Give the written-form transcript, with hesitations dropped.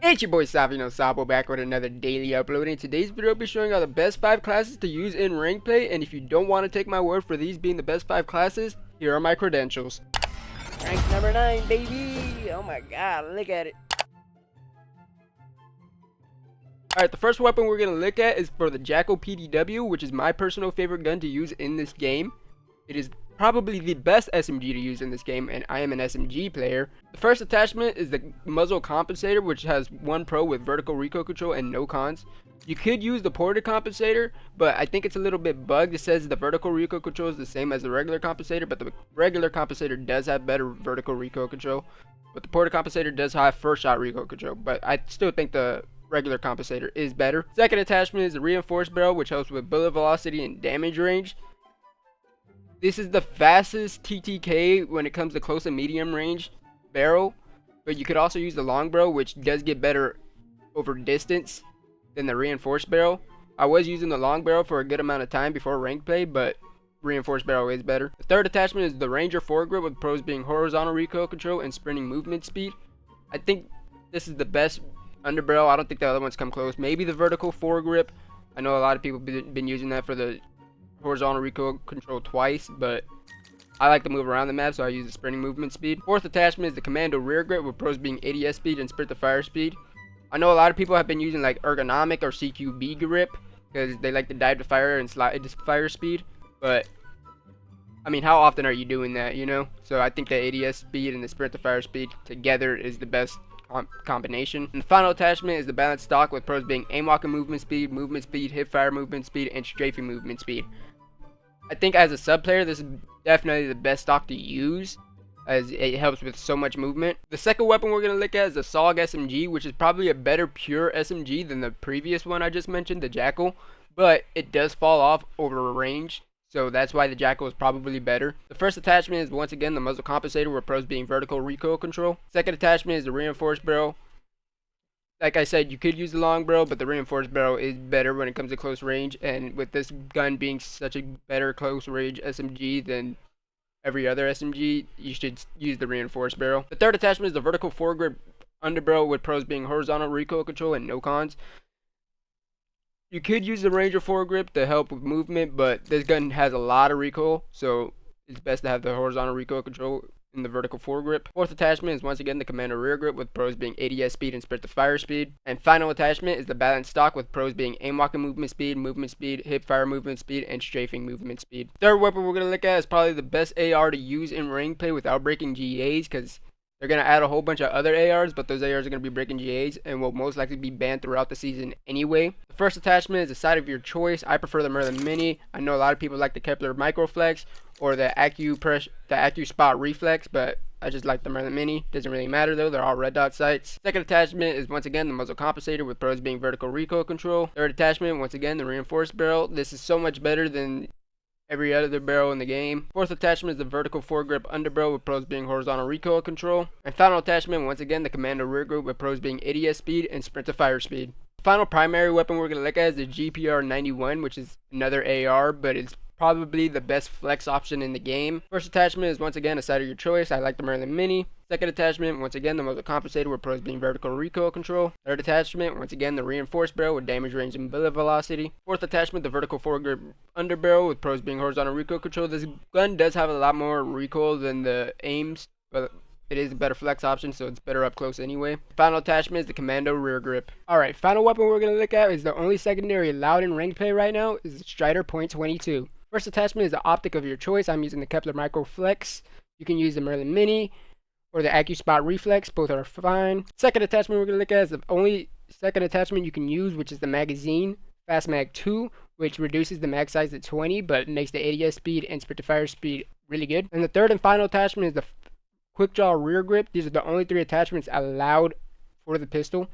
It's your boy Savino Sabo back with another daily upload. In today's video, I'll be showing you the best 5 classes to use in rank play. And if you don't want to take my word for these being the best 5 classes, here are my credentials. Rank number 9, baby! Oh my god, look at it. Alright, the first weapon we're going to look at is for the Jacko PDW, which is my personal favorite gun to use in this game. It is probably the best SMG to use in this game, and I am an SMG player. The first attachment is the muzzle compensator, which has 1 pro with vertical recoil control and no cons. You could use the ported compensator, but I think it's a little bit bugged. It says the vertical recoil control is the same as the regular compensator, but the regular compensator does have better vertical recoil control. But the ported compensator does have first shot recoil control, but I still think the regular compensator is better. Second attachment is the reinforced barrel, which helps with bullet velocity and damage range. This is the fastest TTK when it comes to close and medium range barrel, but you could also use the long barrel, which does get better over distance than the reinforced barrel. I was using the long barrel for a good amount of time before rank play, but reinforced barrel is better. The third attachment is the Ranger foregrip, with pros being horizontal recoil control and sprinting movement speed. I think this is the best underbarrel. I don't think the other ones come close. Maybe the vertical foregrip. I know a lot of people been using that for the horizontal recoil control twice, but I like to move around the map, so I use the sprinting movement speed. Fourth attachment is the commando rear grip, with pros being ADS speed and sprint to fire speed. I know a lot of people have been using like ergonomic or CQB grip because they like to dive to fire and slide to fire speed, but I mean, how often are you doing that, you know? So I think the ADS speed and the sprint to fire speed together is the best combination. And the final attachment is the balanced stock, with pros being aim walking movement speed, hip fire movement speed, and strafing movement speed. I think as a sub player, this is definitely the best stock to use, as it helps with so much movement. The second weapon we're going to look at is the SOG SMG, which is probably a better pure SMG than the previous one I just mentioned, the Jacko, but it does fall off over range, so that's why the Jacko is probably better. The first attachment is once again the muzzle compensator, with pros being vertical recoil control. Second attachment is the reinforced barrel. Like I said, you could use the long barrel, but the reinforced barrel is better when it comes to close range, and with this gun being such a better close range SMG than every other SMG, you should use the reinforced barrel. The third attachment is the vertical foregrip underbarrel, with pros being horizontal recoil control and no cons. You could use the Ranger foregrip to help with movement, but this gun has a lot of recoil, so it's best to have the horizontal recoil control in the vertical foregrip. Fourth attachment is once again the commando rear grip, with pros being ADS speed and sprint to fire speed. And final attachment is the balanced stock, with pros being aim walking movement speed, hip fire movement speed, and strafing movement speed. Third weapon we're going to look at is probably the best AR to use in rank play without breaking GAs, because they're going to add a whole bunch of other ARs, but those ARs are going to be breaking GAs and will most likely be banned throughout the season anyway. The first attachment is a sight of your choice. I prefer the Merlin Mini. I know a lot of people like the Kepler Microflex or the Accu Spot Reflex, but I just like the Merlin Mini. Doesn't really matter though, they're all red dot sights. Second attachment is once again the muzzle compensator, with pros being vertical recoil control. Third attachment, once again, the reinforced barrel. This is so much better than every other barrel in the game. Fourth attachment is the vertical foregrip underbarrel, with pros being horizontal recoil control. And final attachment, once again, the commando rear grip, with pros being ADS speed and sprint to fire speed. Final primary weapon we're going to look at is the GPR-91, which is another AR, but it's probably the best flex option in the game. First attachment is once again a sight of your choice. I like the Merlin Mini. Second attachment, once again, the muzzle compensator, with pros being vertical recoil control. Third attachment, once again, the reinforced barrel, with damage range and bullet velocity. Fourth attachment, the vertical foregrip underbarrel, with pros being horizontal recoil control. This gun does have a lot more recoil than the aims, but it is a better flex option, so it's better up close anyway. Final attachment is the commando rear grip. Alright, final weapon we're going to look at is the only secondary allowed in rank play right now, is the Strider .22. First attachment is the optic of your choice. I'm using the Kepler Microflex. You can use the Merlin Mini or the Accu Spot Reflex. Both are fine. Second attachment we're going to look at is the only second attachment you can use, which is the magazine, Fast Mag 2, which reduces the mag size to 20, but makes the ADS speed and sprint to fire speed really good. And the third and final attachment is the quick draw rear grip. These are the only 3 attachments allowed for the pistol.